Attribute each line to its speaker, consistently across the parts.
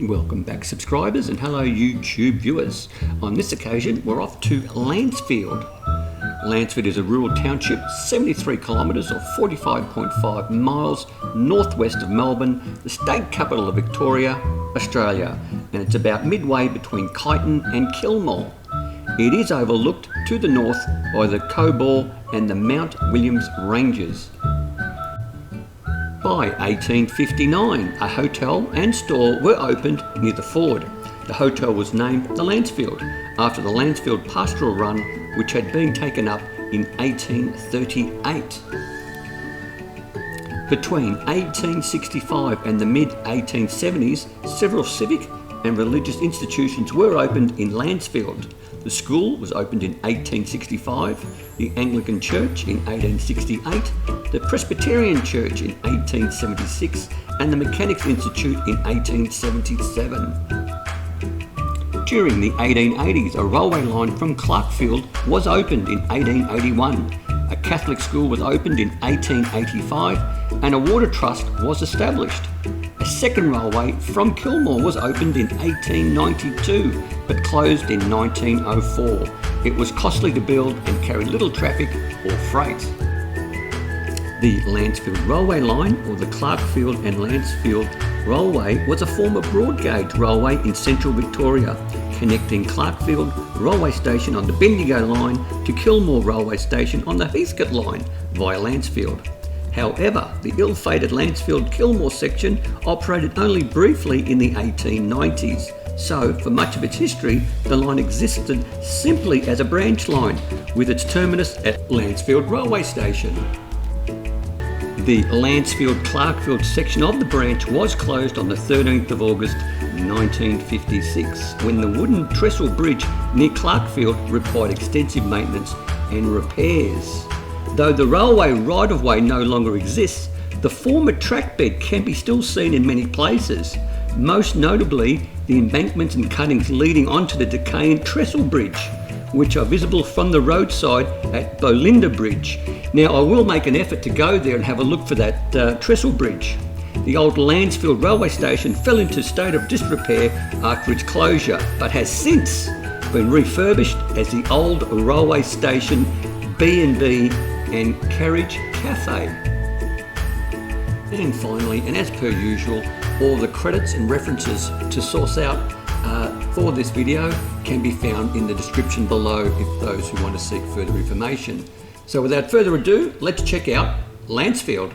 Speaker 1: Welcome back subscribers and hello YouTube viewers. On this occasion we're off to Lancefield. Lancefield is a rural township 73 kilometres or 45.5 miles northwest of Melbourne, the state capital of Victoria, Australia, and it's about midway between Kyneton and Kilmore. It is overlooked to the north by the Cobaw and the Mount Williams Ranges. By 1859, a hotel and store were opened near the ford. The hotel was named the Lancefield, after the Lancefield pastoral run, which had been taken up in 1838. Between 1865 and the mid-1870s, several civic and religious institutions were opened in Lancefield. The school was opened in 1865, the Anglican Church in 1868, the Presbyterian Church in 1876, and the Mechanics Institute in 1877. During the 1880s, a railway line from Clarkfield was opened in 1881. A Catholic school was opened in 1885, and a water trust was established. A second railway from Kilmore was opened in 1892, but closed in 1904. It was costly to build and carried little traffic or freight. The Lancefield Railway Line, or the Clarkfield and Lancefield Railway, was a former broad gauge railway in central Victoria, connecting Clarkfield Railway Station on the Bendigo line to Kilmore Railway Station on the Heathcote line via Lancefield. However, the ill-fated Lancefield-Kilmore section operated only briefly in the 1890s, so for much of its history, the line existed simply as a branch line, with its terminus at Lancefield Railway Station. The Lancefield-Clarkfield section of the branch was closed on the 13th of August 1956, when the wooden trestle bridge near Clarkfield required extensive maintenance and repairs. Though the railway right-of-way no longer exists, the former track bed can be still seen in many places, most notably the embankments and cuttings leading onto the decaying trestle bridge, which are visible from the roadside at Bolinda Bridge. Now, I will make an effort to go there and have a look for that trestle bridge. The old Lancefield railway station fell into a state of disrepair after its closure, but has since been refurbished as the old railway station B&B and Carriage Cafe. And finally, and as per usual, all the credits and references to source out for this video can be found in the description below if those who want to seek further information. So without further ado, let's check out Lancefield.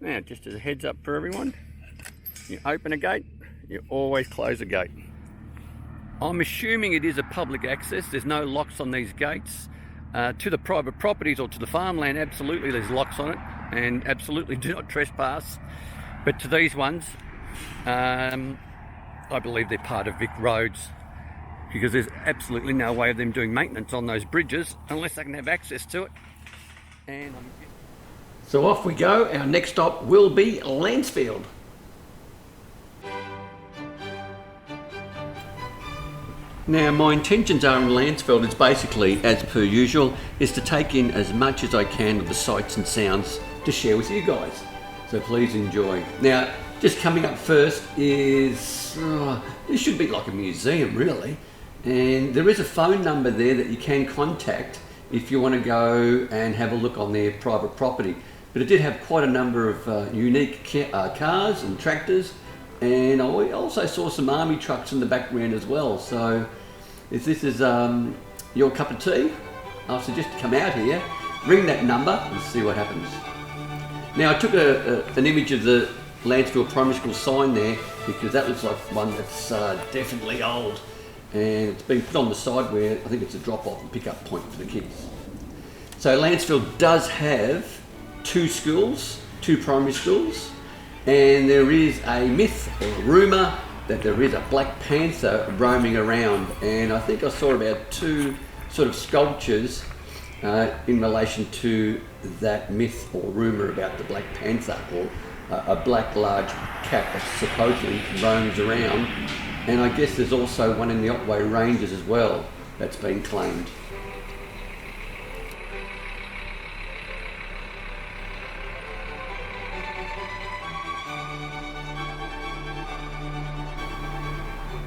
Speaker 1: Now, just as a heads up for everyone, you open a gate, you always close a gate. I'm assuming it is a public access. There's no locks on these gates. To the private properties or to the farmland, absolutely there's locks on it, and absolutely do not trespass. But to these ones, I believe they're part of Vic roads, because there's absolutely no way of them doing maintenance on those bridges unless they can have access to it. And so off we go. Our next stop will be Lancefield. Now, my intentions are in Lancefield is basically, as per usual, is to take in as much as I can of the sights and sounds to share with you guys. So please enjoy. Now, just coming up first is, this should be like a museum really. And there is a phone number there that you can contact if you want to go and have a look on their private property. But it did have quite a number of unique cars and tractors. And I also saw some army trucks in the background as well. So if this is your cup of tea, I'll suggest you come out here, ring that number and see what happens. Now, I took an image of the Lancefield Primary School sign there because that looks like one that's definitely old. And it's been put on the side where I think it's a drop-off and pick-up point for the kids. So Lancefield does have two schools, two primary schools. And there is a myth or a rumour that there is a Black Panther roaming around, and I think I saw about two sort of sculptures in relation to that myth or rumour about the Black Panther, or a black large cat that supposedly roams around. And I guess there's also one in the Otway Ranges as well that's been claimed.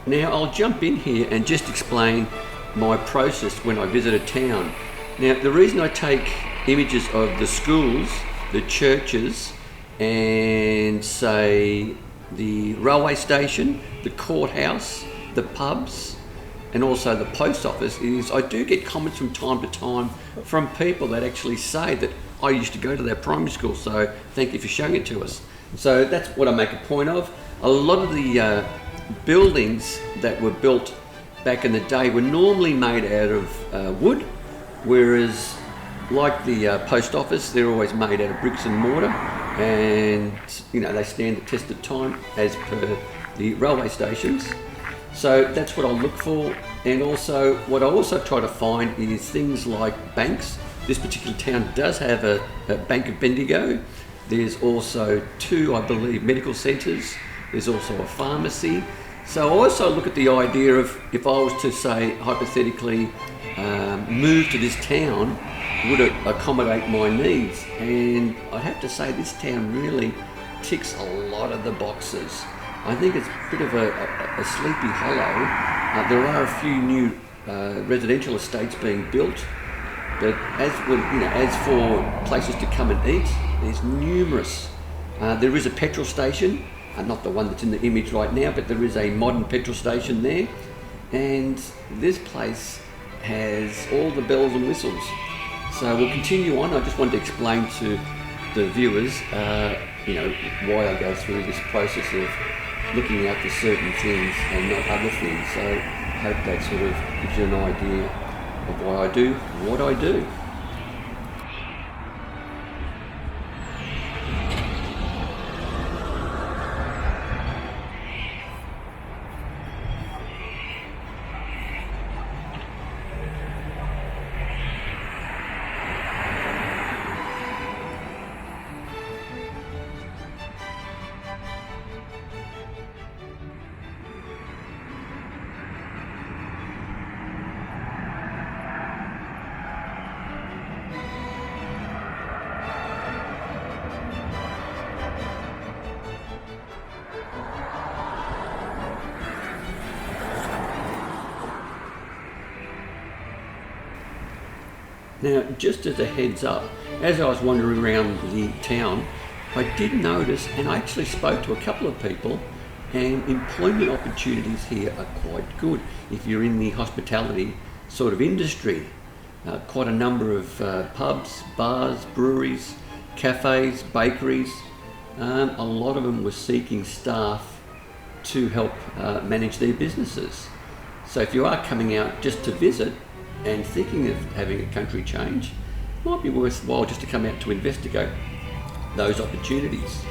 Speaker 1: Now, I'll jump in here and just explain my process when I visit a town. Now, the reason I take images of the schools, the churches, and say the railway station, the courthouse, the pubs, and also the post office is I do get comments from time to time from people that actually say that I used to go to that primary school, so thank you for showing it to us. So that's what I make a point of. A lot of the buildings that were built back in the day were normally made out of wood, whereas like the post office, they're always made out of bricks and mortar, and you know, they stand the test of time as per the railway stations. So that's what I'll look for. And also what I also try to find is things like banks. This particular town does have a Bank of Bendigo. There's also two, I believe, medical centres. There's also a pharmacy. So I also look at the idea of if I was to say, hypothetically, move to this town, would it accommodate my needs? And I have to say this town really ticks a lot of the boxes. I think it's a bit of a sleepy hollow. There are a few new residential estates being built, but as for places to come and eat, there's numerous. There is a petrol station. Not the one that's in the image right now, but there is a modern petrol station there, and this place has all the bells and whistles. So we'll continue on. I just wanted to explain to the viewers, why I go through this process of looking out for certain things and not other things. So I hope that sort of gives you an idea of why I do what I do. Now, just as a heads up, as I was wandering around the town, I did notice, and I actually spoke to a couple of people, and employment opportunities here are quite good if you're in the hospitality sort of industry. Quite a number of pubs, bars, breweries, cafes, bakeries, A lot of them were seeking staff to help manage their businesses. So if you are coming out just to visit and thinking of having a country change, it might be worthwhile just to come out to investigate those opportunities.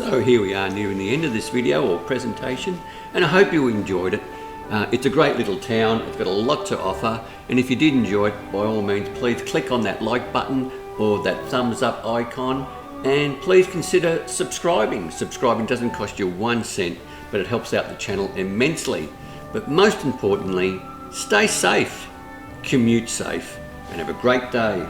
Speaker 1: So here we are nearing the end of this video or presentation, and I hope you enjoyed it. It's a great little town, it's got a lot to offer, and if you did enjoy it, by all means please click on that like button or that thumbs up icon, and please consider subscribing. Subscribing doesn't cost you 1 cent, but it helps out the channel immensely. But most importantly, stay safe, commute safe, and have a great day.